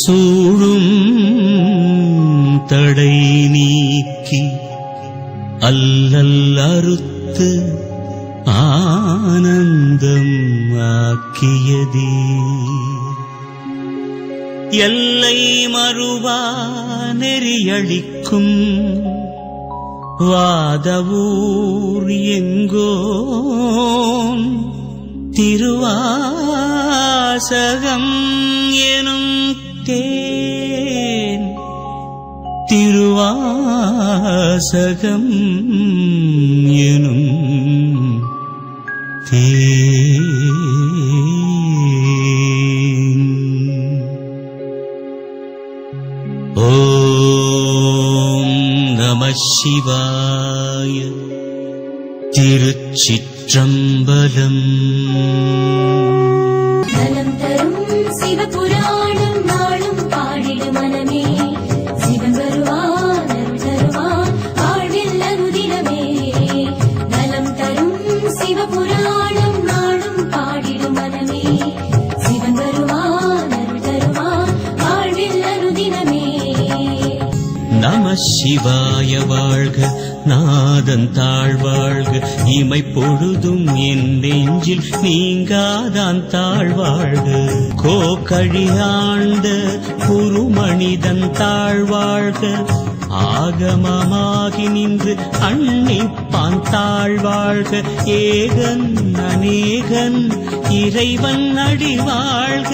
சூழும் தடை நீக்கி அல்லல் அறுத்து ஆனந்தம் ஆக்கியதே எல்லை மறுவா நெறியளிக்கும் வாதவூர் எங்கோன் திருவாசகம் எனும் தேன் திருவாசகம் எனும் தேன். ஓம் நம சிவாய. திருச்சிற்றம்பலம். நலம் தரும் சிவபுராணம் நாளும் பாடிடு மனமே. சிவன் வருவான் அருள் தருவான் வாழ்வில் அனுதினமே. நலம் தரும் சிவபுராணம் நாளும் பாடிடு மனமே. சிவன் வருவான் அருள் தருவான் வாழ்வில் அனுதினமே. நம சிவாய வாழ்க, நாதன் தாழ்வாழ்க, இமை பொழுதும் என் நெஞ்சில் நீங்காதான் தாழ்வாழ்க. கோகழியாண்ட குருமனிதன் தாழ்வாழ்க, ஆகமமாகி நின்று அன்னிப்பான் தாழ்வாழ்க. ஏகன் அநேகன் இறைவன் அடி வாழ்க,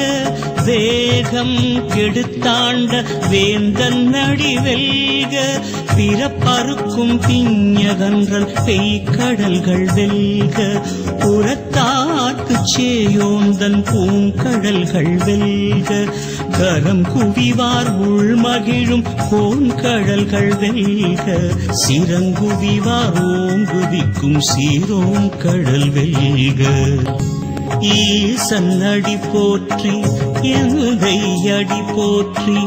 வேகம் கெடுத்தாண்ட வேந்தன் அடி வெல்க. பிறப்பறுக்கும் பிஞகன்றல் பெய்கடல்கள் வெல்க, புறத்தார்க்குச் சேயோந்தன் பூங்கடல்கள் வெல்க. கரம் குவிவார் உள்மகிழும் கோன்கடல்கள் வெல்க, சிறங்குவிவார் ஓங்குவிக்கும் சீரோன் கடல் வெல்க. ஈசன் அடி போற்றி எந்தை அடி போற்றி,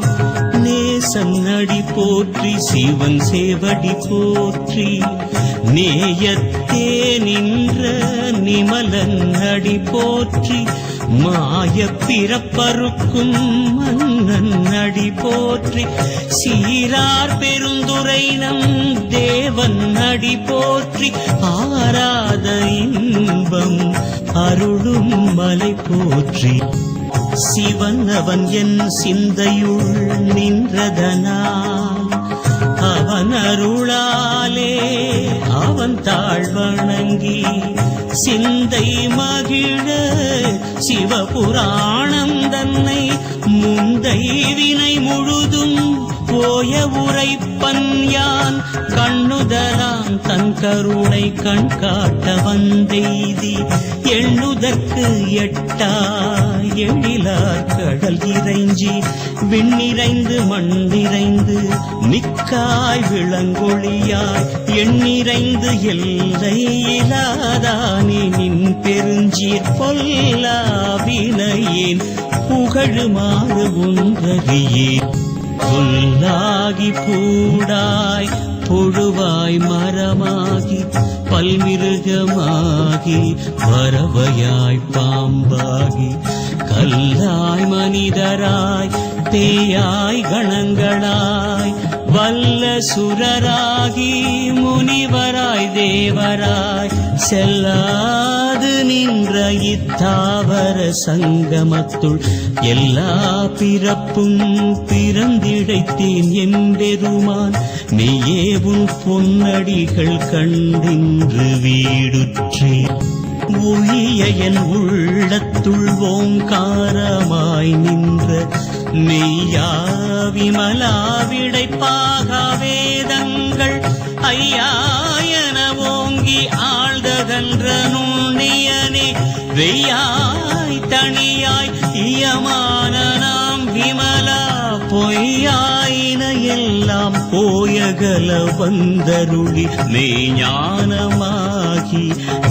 நேசன் அடி போற்றி சிவன் சேவடி போற்றி. நேயத்தே நின்ற நிமலன் அடி போற்றி, மாய பிறப்பறுக்கும் மன்னன் அடி போற்றி. சீரார் பெருந்துரை நம் தேவன் அடி போற்றி, ஆராத இன்பம் அருளும் மலை போற்றி. சிவன் அவன் என் சிந்தையுள் நின்றதனால், அவன் அருளாலே அவன் தாழ்வணங்கி சிந்தை மகிழ சிவபுராணம் தன்னை முந்தை வினை முழுதும் போய உரைப்பன் யான். கண்ணுதலாம் தன் கருணை கண் காட்ட வந்தெய்தி, எண்ணுதற்கு எட்டா எழிலார் கடல் இறைஞ்சி, விண்ணிறைந்து மண்ணிறைந்து மிக்காய் விளங்கொழியாய், எண்ணிறைந்து எல்லை இலாதானே நின் பெருஞ்சீர் பொல்லாவினையேன் புகழுமாறு ஒன்றறியே. புல்லாகி பூடாய் புழுவாய் மரமாகி பல்மிருகமாகி பறவையாய் பாம்பாகி, கல்லாய் மனிதராய் பேயாய் கணங்களாய் வல்ல சுரராகி முனிவராய் தேவராய் செல்லாது நின்ற இத்தாவர சங்கமத்துள் எல்லா பிறப்பும் பிறந்திழைத்தேன் எம்பெருமான். மெய்யே உன் பொன்னடிகள் கண்டின்று வீடுற்றேன். ஒழிய என் உள்ளத்துள் ஓங்காரமாய் நின்ற மெய்யா விமலா விடைப்பாக வேதங்கள் ஐயாயன ஓங்கி ஆழ்தகன்ற நுண்ணியனே. வெய்யாய் தனியாய் இயமான நாம் விமலா, பொய்யாயின எல்லாம் போயகல வந்தருளி மெய்ஞானமாகி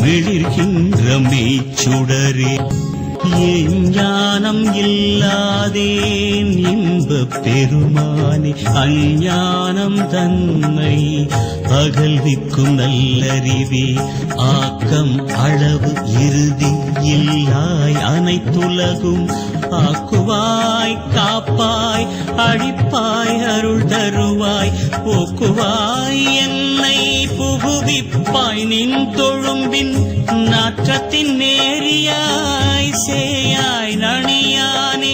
விளிர்கின்ற மெய்ச்சுடரே. ஞானம் இல்லாதேன் இன்பப் பெருமானே, அஞ்ஞானம் தன்னை அகல்விக்கும் நல்லறிவே. ஆக்கம் அளவு இறுதி இல்லாய் அனைத்துலகும் ஆக்குவாய் காப்பாய் அழிப்பாய் அருள் தருவாய் போக்குவாய் என்னை புகுவிப்பாய் நின் தொழும்பின் நாற்றத்தின் நேரியாய் சேயாய் நணியானே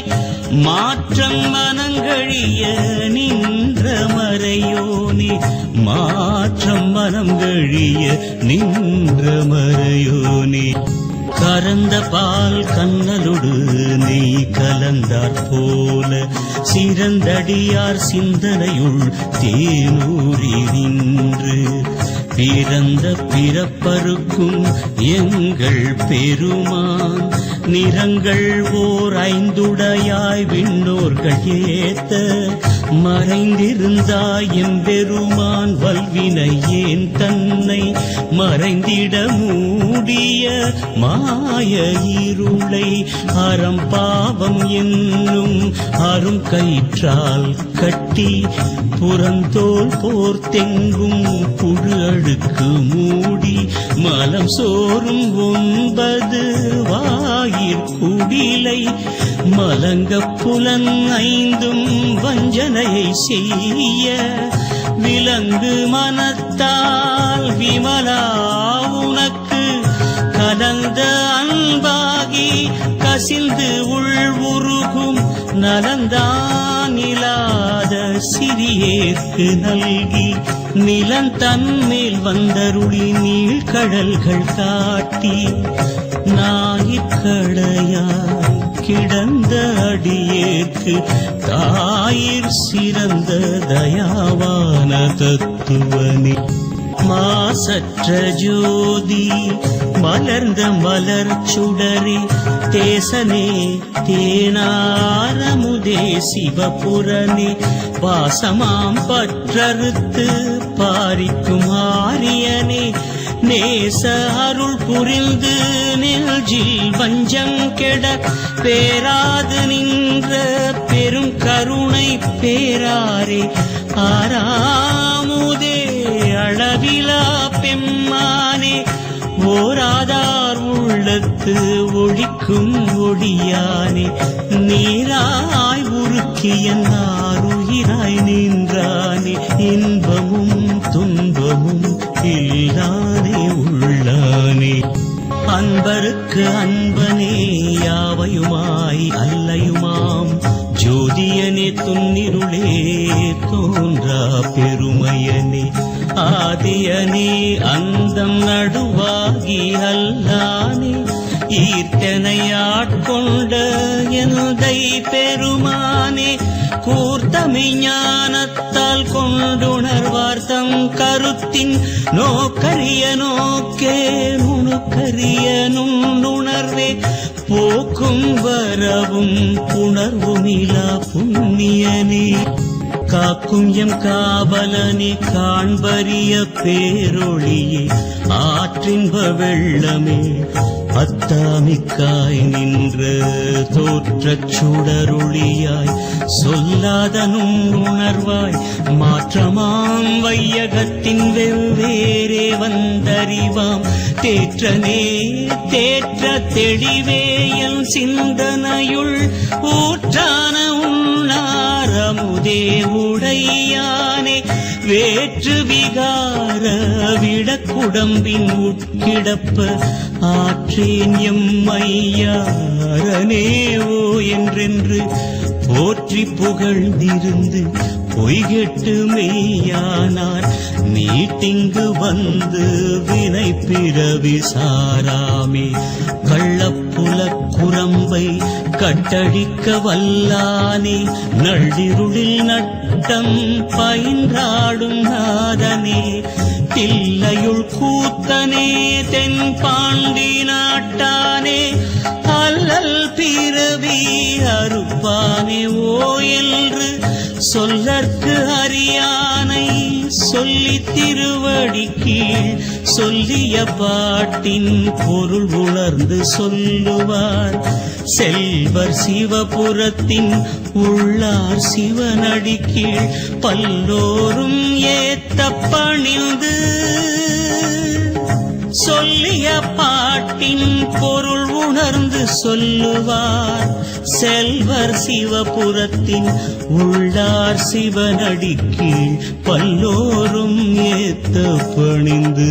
மாற்றம் மனங்கழிய நின்ற மறையோனே மாற்றம் மனங்கழிய நின்ற மறையோனே கறந்த பால் கண்ணலொடு நெய் கலந்தாற் போல சிறந்தடியார் சிந்தனையுள் தேனூரி நின்று பிறந்த பிறப்பருக்கும் எங்கள் பெருமான் நிறங்கள் ஓர் ஐந்துடையாய் விண்ணோர்கள் ஏத்த மறைந்திருந்தாய் எம்பெருமான் வல்வினை ஏன் தன்னை மறைந்திட மூடிய மாய இருளை அறம்பாவம் என்னும் அரும் கயிற்றால் கட்டி புறந்தோல் போர்த்தெங்கும் புழு அழுக்கு மூடி மலம் சோறும் 9 வாயிற்குடிலை மலங்க புலன் 5 வஞ்சனையை செய்ய விலங்கு மனத்தால் விமலா உனக்கு கலந்த அன்பாகி கசிந்து உள்வுருகும் நலந்தான் இல்லாத சிறியேற்கு நல்கி நிலந்தன்மேல் வந்தருளி நீழ்கடல்கள் காட்டி ஞாயிற்கடையாய் கிடந்த அடியேற்கு தாயிற் சிறந்த தயாவான தத்துவனே மாசற்ற ஜோதி மலர்ந்த மலர் சுடரே தேசனே தேனாரமுதே சிவபுரனே பாசமாம் பற்றறுத்து பாரிக்கும் ஆரியனே நேச அருள் புரிந்து நெஞ்சில் வஞ்சம் கெட பேராது நின்ற பெரும் கருணை பேராரே ஆறாமுதே அளவிலா பெம்மானே ஓராதார் உள்ளத்து ஒழிக்கும் ஒடியானே நீராய் உருக்கிய நாருயிராய் நின்றானே இன்பமும் துன்பமும் இல்லானே உள்ளானே அன்பருக்கு அன்பனே யாவையுமாய் அல்லையுமாம் ஜோதியனே துன்னிருளே தோன்றா பெருமையனே ஆதியனே அந்தம் நடுவாகி அல்லானே ஈர்த்தனை ஆட்கொண்ட எந்தை பெருமானே கூர்த்தமை ஞானத்தால் கொண்டுணர்வார் தம் கருத்தின் நோக்கரிய நோக்கே நுணுக்கரிய நுண்ணுணர்வே போக்கும் வரவும் புணர்வுமிலா புண்ணியனே காக்கும் எம் காவலனே காண்பரிய பேரொளியே ஆற்றின்ப வெள்ளமே அத்தாமிக்காய் நின்ற தோற்றச் சுடரொளியாய் சொல்லாத நுண்ணுணர்வாய் மாற்றமாம் வையகத்தின் வெவ்வேறே வந்தறிவாம் தேற்றனே தேற்ற தெளிவே என் சிந்தனையுள் ஊற்றான உண்ணாரமுதே உடையானே வேற்று விகார விடக்குடம்பின் உட்கிடப்ப ஆற்றேன் எம்மையாரனேவோ என்றென்று போற்றி புகழ்ந்திருந்து பொய்கெட்டு மெய்யானார் நீட்டிங்கு வந்து வினை பிறவி சாராமே கள்ளப்புல குரம்பை கட்டடிக்க வல்லானே நள்ளிருளில் நட்டம் பயின்றாடும் நாதனே தில்லையுள் கூத்தனே தென்பாண்டி நாட்டானே அல்லல் பிறவி அறுப்பானே ஓ என்று சொல்லற்கு அறியானை சொல்லி திருவடி கீழ் சொல்லிய பாட்டின் பொருள் உணர்ந்து சொல்லுவார் செல்வர் சிவபுரத்தின் உள்ளார் சிவனடி கீழ் பல்லோரும் ஏத்த பணிந்து சொல்லிய பாட்டின் பொருள் உணர்ந்து சொல்லுவார் செல்வர் சிவபுரத்தின் உள்ளார் சிவனடிக்கீழ் பல்லோரும் ஏத்த பணிந்து